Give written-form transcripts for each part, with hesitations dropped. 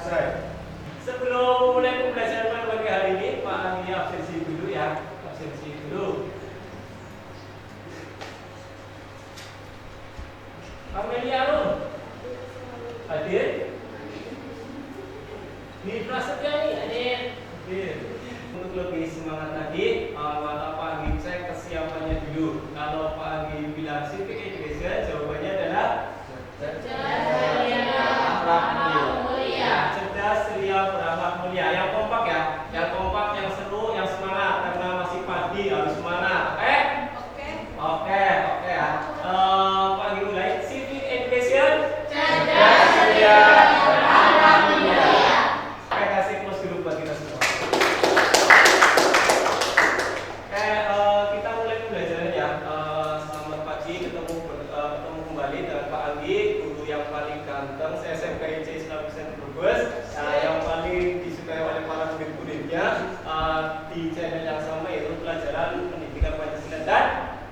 selesai. Sebelum mulai pembelajaran pada pagi hari ini, Pak Anggi absensi dulu ya, absensi dulu. Amelia Arun hadir? Di Prasetya nih hadir. Untuk lebih semangat lagi, maka Pak Anggi cek kesiapannya dulu. Kalau Pak Anggi bilang civic education, jawabannya adalah cerdas, ceria, berakhlak mulia. Yang kompak ya, yang kompak, yang seru, yang semangat karena masih pagi harus semangat. Oke? Oke ya. Pak Anggi mulai. Civic education, cerdas, ceria, berakhlak mulia. Oke, kasih close dulu buat kita semua. Oke, kita mulai pembelajaran ya. Selamat pagi, ketemu kembali dengan Pak Anggi, guru yang paling ganteng SMK IC Islam Center Brebes, yang paling disukai oleh para murid-muridnya di channel yang sama, yaitu pelajaran pendidikan Pancasila dan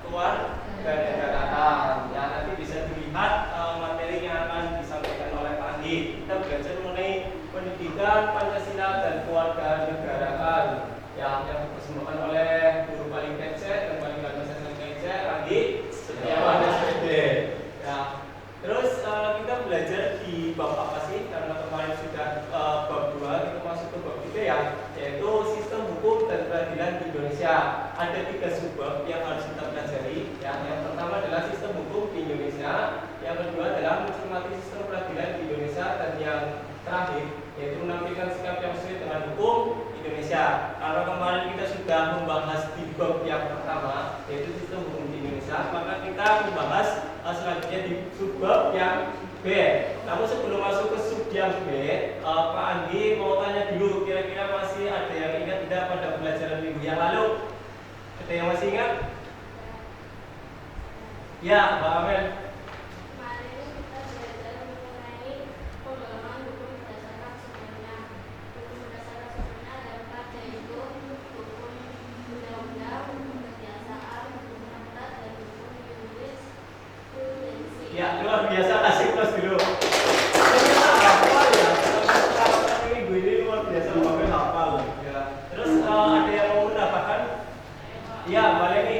kewarganegaraan. Ya, nanti bisa dilihat materi yang akan disampaikan oleh Pak Anggi. Kita belajar mengenai pendidikan Pancasila dan kewarganegaraan yang dipersembahkan oleh guru paling kece dan paling ganteng SMK IC, Anggi Setiawan SPD. Ya. Terus kita belajar di bab apa sih? Karena kemarin sudah bab 2, kita masuk ke bab 3 ya, yaitu sistem hukum dan peradilan di Indonesia. Ada 3 subbab yang harus kita pelajari. Ya. Yang pertama adalah sistem hukum di Indonesia, yang kedua adalah mencermati sistem peradilan di Indonesia, dan yang terakhir yaitu menampilkan sikap yang sesuai dengan hukum Indonesia. Karena kemarin kita sudah membahas di bab yang pertama, yaitu sistem hukum di Indonesia, maka kita membahas selanjutnya di subbab yang B. Namun sebelum masuk ke sub yang B, Pak Anggi mau tanya dulu, kira-kira masih ada yang ingat tidak pada pelajaran minggu yang lalu? Ada yang masih ingat? Ya, Pak Amel. Ya, luar biasa, kasih plus dulu. Minggu ini luar biasa, sampai hafal. Ya. Terus ada yang mau menambahkan? Ya, Mbak Leni.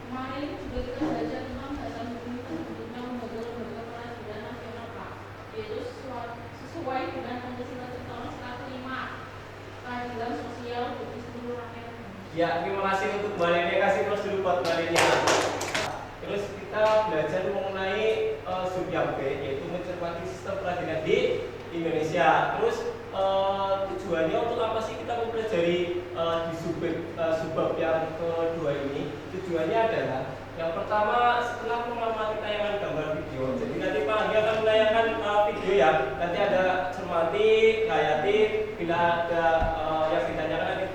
Kemarin juga kita belajar tentang dasar hukum terbentuknya lembaga-lembaga peradilan nasional, Pak. Yaitu sesuai dengan Pancasila Cipta Undang kelima, keadilan sosial bagi seluruh rakyat. Ya, terima kasih untuk Mbak Leni, kasih plus dulu buat Mbak Leni. Terus kita belajar mengenai sub yang B, yaitu mencermati sistem peradilan di Indonesia. Terus tujuannya untuk apa sih kita mempelajari di subbab yang kedua ini? Tujuannya adalah yang pertama, setelah mengamati tayangan gambar video, jadi nanti Pak Anggi akan menayangkan video ya. Nanti ada cermati, hayati, bila ada yang ditanyakan nanti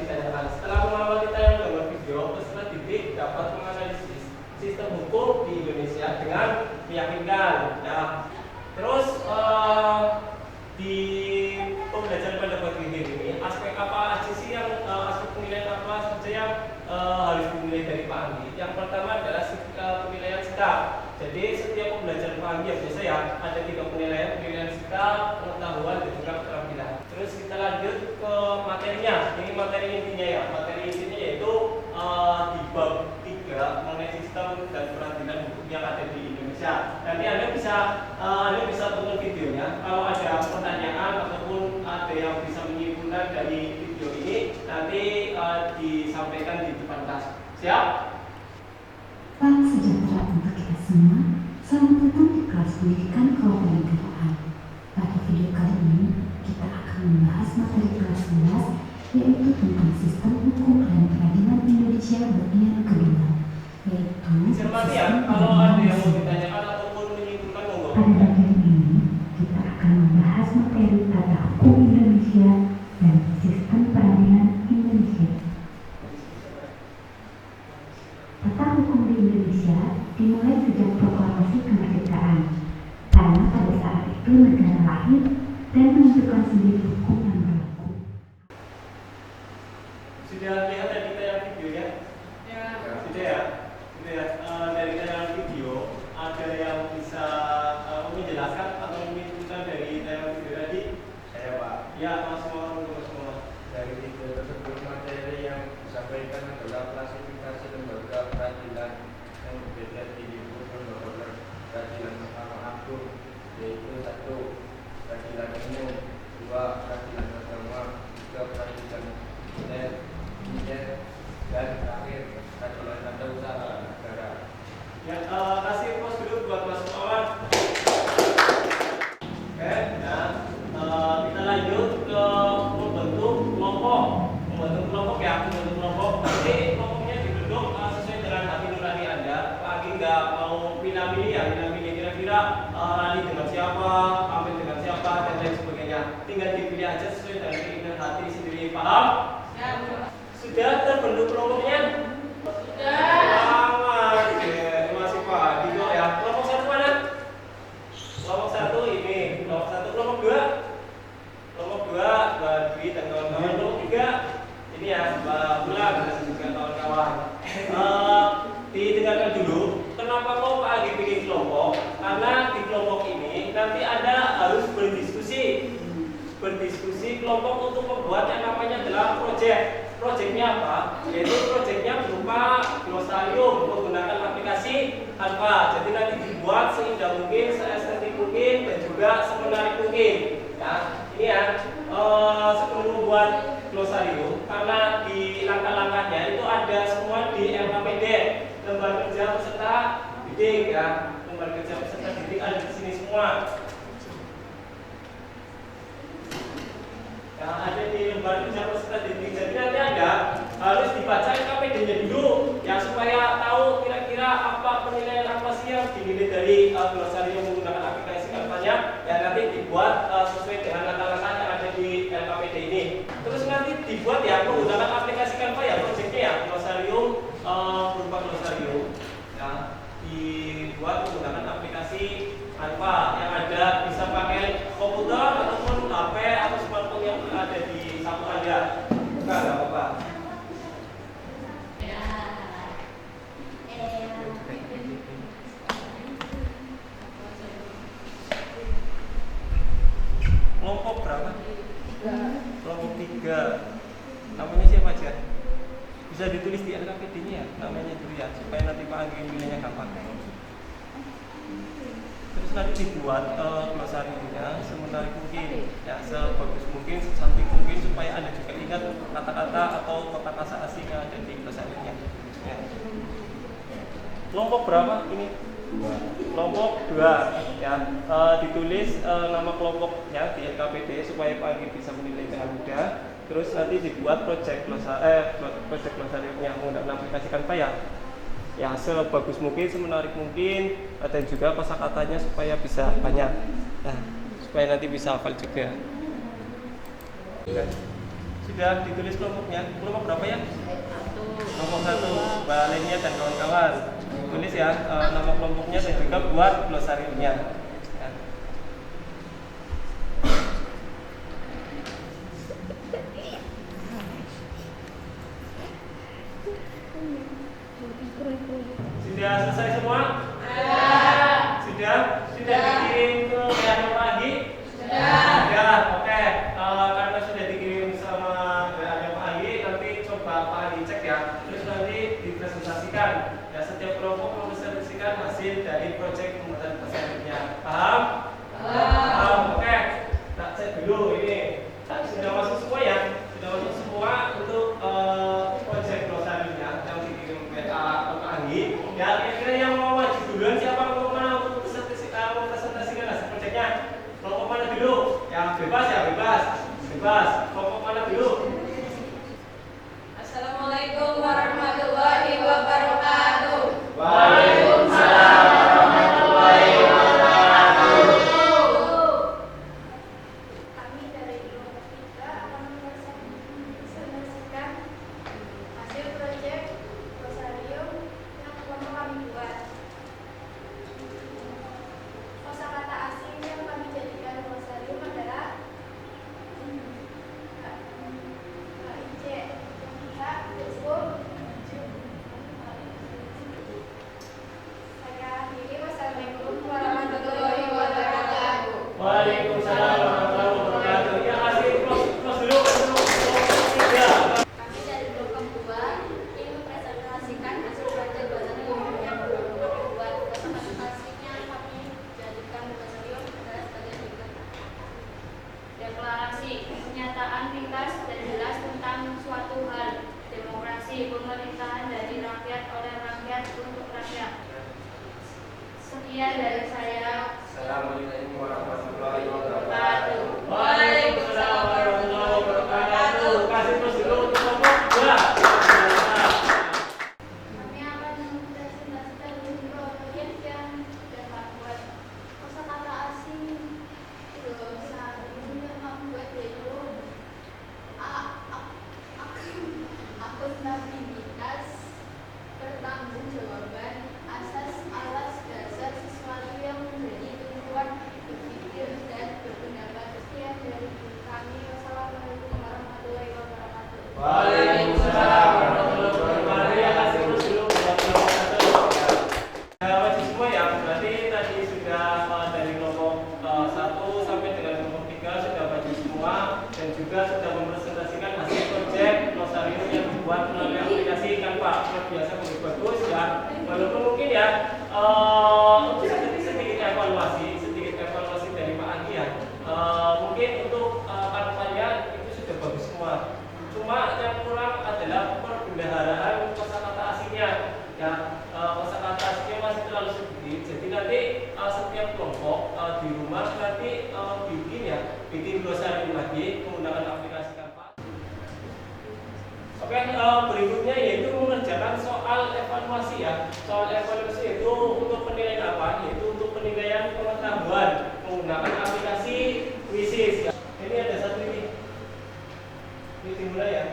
ditanyakan. Setelah mengamati tayangan gambar video, peserta didik dapat menganalisis sistem hukum di Indonesia dengan meyakinkan. Nah, terus di pembelajaran pada pagi ini, aspek apa aja sih yang aspek penilaian apa saja yang harus dinilai dari Pak Anggi? Yang pertama adalah penilaian sikap. Jadi setiap pembelajaran Pak Anggi biasa ya ada 3 penilaian sikap, pengetahuan, dan juga keterampilan. Terus kita lanjut ke materinya. Ini materi intinya ya. Materi intinya yaitu di bab 3 mengenai sistem dan peradilan hukum yang ada di Indonesia. Nanti Anda bisa tonton videonya. Kalau ada pertanyaan ataupun ada yang bisa menyimpulkan dari video ini, nanti disampaikan di depan kelas. Siap? Salam sejahtera untuk kita semua. Selamat datang di kelas pendidikan kewarganegaraan. Pada video kali ini, kita akan membahas materi kelas 11, yaitu tentang sistem hukum dan peradilan Indonesia bagian kedua. Cermati ya, kalau ada yang mau ditanyakan ataupun menyimpulkan, monggo. Pada bagian ini, kita akan membahas materi tata hukum Indonesia dan sistem peradilan Indonesia. Tata hukum di Indonesia dimulai sejak proklamasi kemerdekaan, karena pada saat itu negara lahir dan menentukan sendiri hukum yang berlaku. Sudah lihat tadi tayangan videonya? Ya. Sudah ya? Dari tayangan video ada yang bisa menjelaskan atau menyimpulkan dari tayangan video tadi? Ya, Mas Muhammad, Mas Muhammad. Dari tiga tersebut materi yang disampaikan adalah klasifikasi lembaga peradilan yang berbeda di lingkup lembaga peradilan Mahkamah Agung, yaitu 1. Peradilan umum, 2. Peradilan agama, 3. Peradilan militer, dan terakhir peradilan tata usaha negara. Ya, kasih pos dulu buat Mas Muhammad. Oke, nah kita lanjut ke membentuk kelompok. Membentuk kelompok ya, membentuk kelompok. Nanti kelompoknya dibentuk sesuai dengan hati nurani Anda. Lagi nggak mau pilih-pilih ya, pilih-pilih kira-kira Rani dengan siapa, Amin dengan siapa, dan lain sebagainya. Tinggal dipilih aja sesuai dengan keinginan hati sendiri. Paham? Ya, Sudah terbentuk kelompoknya? sudah. Selamat, ya, masih pagi kok ya. Kelompok 1 mana? Kelompok 1 ini, kelompok 1, kelompok 2. Kelompok 2, Mbak Dwi dan kawan-kawan. Kelompok 3, ini ya, Mbak Bulan dan juga kawan-kawan. Didengarkan dulu, kenapa kok Pak Agi bikin kelompok? Karena di kelompok ini nanti Anda harus berdiskusi. Berdiskusi kelompok untuk membuat yang namanya adalah project. Projectnya apa? Yaitu projectnya berupa glosarium menggunakan aplikasi Alpha. Jadi nanti dibuat seindah mungkin, seestetik mungkin, dan juga semenarik mungkin. Ya, ini ya sebelum membuat glosarium, karena di langkah-langkahnya itu ada semua di LKPD, lembar kerja peserta didik ya, lembar kerja peserta didik ada di sini semua. Yang ada di lembar kerja peserta didik. Jadi nanti Anda harus dibaca LKPD-nya dulu ya, supaya tahu kira-kira apa penilaian apa sih yang dinilai dari glosarium menggunakan aplikasi Alpha-nya. Ya nanti dibuat sesuai dengan langkah-langkah yang ada di LKPD ini. Terus nanti dibuat ya menggunakan aplikasi Alpha ya, proyeknya ya glosarium berupa glosarium ya, dibuat menggunakan aplikasi Alpha yang ada bisa pakai komputer ataupun HP atau smartphone yang ada di saku Anda. Enggak apa-apa. Kelompok berapa? Kelompok 3. Namanya siapa aja? Bisa ditulis di LKPD-nya ya, namanya dulu ya, supaya nanti Pak Anggi milihnya gampang. Terus nanti dibuat glosariumnya semenarik mungkin, ya sebagus mungkin, secantik mungkin, supaya Anda juga ingat kata-kata atau kata-kata asing yang ada di glosariumnya. Ya. Kelompok berapa ini? Kelompok 2 ya, ditulis nama kelompoknya di LKPD supaya Pak Anggi bisa menilai dengan mudah. Terus nanti dibuat project glosariumnya menggunakan aplikasi Canva ya sebagus mungkin, semenarik mungkin, dan juga kosakatanya supaya bisa banyak, nah, supaya nanti bisa hafal juga. Sudah ditulis kelompoknya. Kelompok berapa ya? Kelompok 1, Mbak Lenia dan kawan-kawan. Tulis ya nama kelompoknya dan juga buat glosariumnya. Ya. Sudah selesai semua? Sudah? Sudah dikirim ke WA Pak Agi? Sudah, oke. Karena sudah dikirim sama WA Pak Agi, nanti coba Pak Agi cek ya. Terus nanti dipresentasikan. Ya, setiap kelompok mempresentasikan hasil dari proyek pembuatan glosariumnya. Paham? Paham, oke. Tak cek dulu ini. Sudah masuk semua ya? Sudah masuk semua untuk proyek glosariumnya yang dikirim WA Pak Agi. Ya, kira-kira yang mau maju duluan siapa? Kelompok mana untuk mempresentasikan hasil proyeknya? Kelompok mana dulu? Yang bebas ya, bebas. Bebas. Kelompok mana dulu? Assalamualaikum warahmatullahi wabarakatuh. Waalaikumsalam warahmatullahi wabarakatuh. Kami dari kelompok 3 akan mempresentasikan hasil proyek glosarium yang kelompok kami buat. Kosakata asing yang kami jadikan glosarium adalah pernyataan ringkas dan jelas tentang suatu hal. Demokrasi, pemerintahan dari rakyat oleh rakyat untuk rakyat. Sekian dari saya. Assalamualaikum warahmatullahi wabarakatuh. Waalaikumsalam warahmatullahi wabarakatuh. Kasih terus dulu untuk kelompok 2. Kami akan mempresentasikan beberapa bagian yang dapat buat kosakata asing. Saat ini membuat yaitu akuntabilitas, pertanggungjawaban, asas alas dasar sesuatu yang menjadi kebutuhan berpikir dan berpendapat. Sekian dari kami. Wassalamualaikum warahmatullahi wabarakatuh. Waalaikumsalam warahmatullahi wabarakatuh. Ya, kasih terus dulu buat kelompok 1. Ya, wajib semua ya. Berarti tadi sudah dari kelompok 1 sampai dengan kelompok 3 sudah wajib semua dan juga sudah mempresentasikan hasil proyek glosarium yang dibuat melalui aplikasi Canva. Luar biasa bagus ya. Walaupun mungkin ya sedikit evaluasi dari Pak Andi ya. Mungkin untuk Canva-nya itu sudah bagus semua. Cuma yang kurang adalah perbendaharaan kosakata asingnya. Ya, kosakata asingnya masih terlalu sedikit. Jadi nanti setiap kelompok di rumah nanti bikin glosarium lagi menggunakan aplikasi Canva. Oke, berikutnya yaitu mengerjakan soal evaluasi ya. Soal evaluasi itu untuk penilaian apa? Yaitu untuk penilaian pengetahuan menggunakan aplikasi Quizzes ya. Ini ada satu ini. Ini dimulai ya.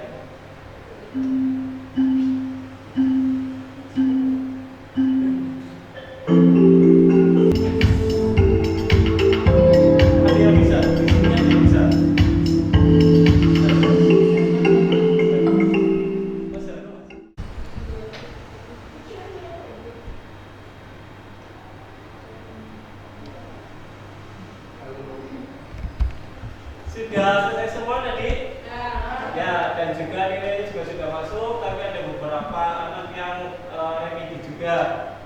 Ada yang bisa? Ada yang bisa? Sudah selesai semua tadi? Ya, dan juga nilainya juga sudah masuk, tapi ada beberapa anak yang remedi juga.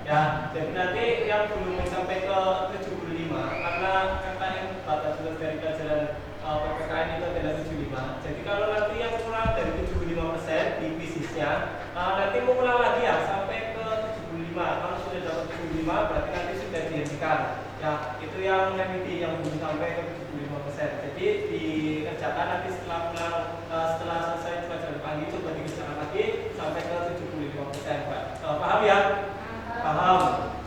Ya, jadi nanti yang belum sampai ke 75 karena KKN batas lulus dari pelajaran PPKN itu adalah 75. Jadi kalau nanti yang kurang dari 75% di Quizesnya, nanti mau ulang lagi ya sampai ke 75. Kalau sudah dapat 75 berarti nanti sudah dihentikan. Ya, itu yang remedi yang belum sampai ke 75%. Jadi dikerjakan nanti setelah selesai pelajaran pagi coba dikerjakan lagi sampai ke 75%, Pak. Paham ya? Paham.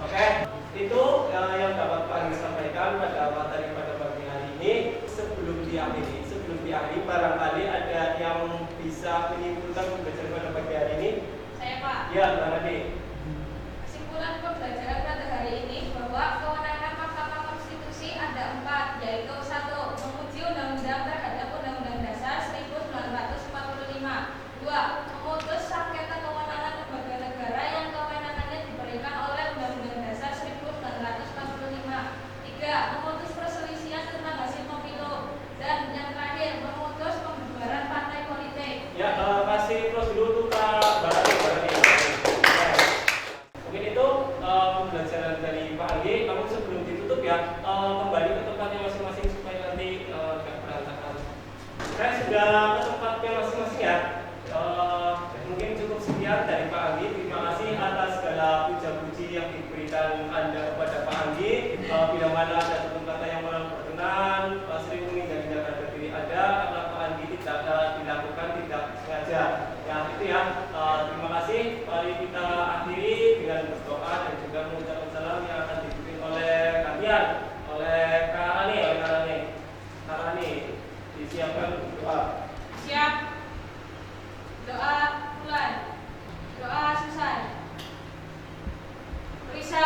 Oke. Itu yang dapat Pak Andi sampaikan pada materi pada pagi hari ini. Sebelum diakhiri barangkali ada yang bisa menyimpulkan pembelajaran pada pagi hari ini. Saya Pak. Ya, Mbak Nadi. Kesimpulan pembelajaran pada hari ini bahwa kewenangan Mahkamah Konstitusi ada 4, yaitu 1. Menguji undang-undang terhadap Undang-Undang Dasar 1945. 2. Memutus sengketa kewenangan lembaga negara yang kewenangannya diberikan oleh Undang-Undang Dasar 1945. 3. Memutus perselisihan tentang hasil pemilu. Dan yang terakhir, memutus pembubaran partai politik. Ya, kasih close dulu untuk Pak Barani. Mungkin itu pembelajaran dari Pak Andi. Namun sebelum ditutup ya, kembali ke tempatnya masing-masing supaya nanti tidak berantakan. Saya sudah ke tempatnya masing-masing ya. Mungkin cukup sekian dari Pak Andi. Terima kasih atas segala puja-puji yang diberikan Anda kepada Pak Andi. Bila mana ada satu kata yang kurang berkenan, sering menghindari kata diri Anda karena Pak Andi tidak dilakukan tidak sengaja. Ya itu ya. Terima kasih. Mari kita akhiri dengan berdoa dan juga mengucapkan salam yang akan dipimpin oleh kalian, oleh Kak Rani. Disiapkan doa. Siap. Doa Bulan. Doa Susan. Risa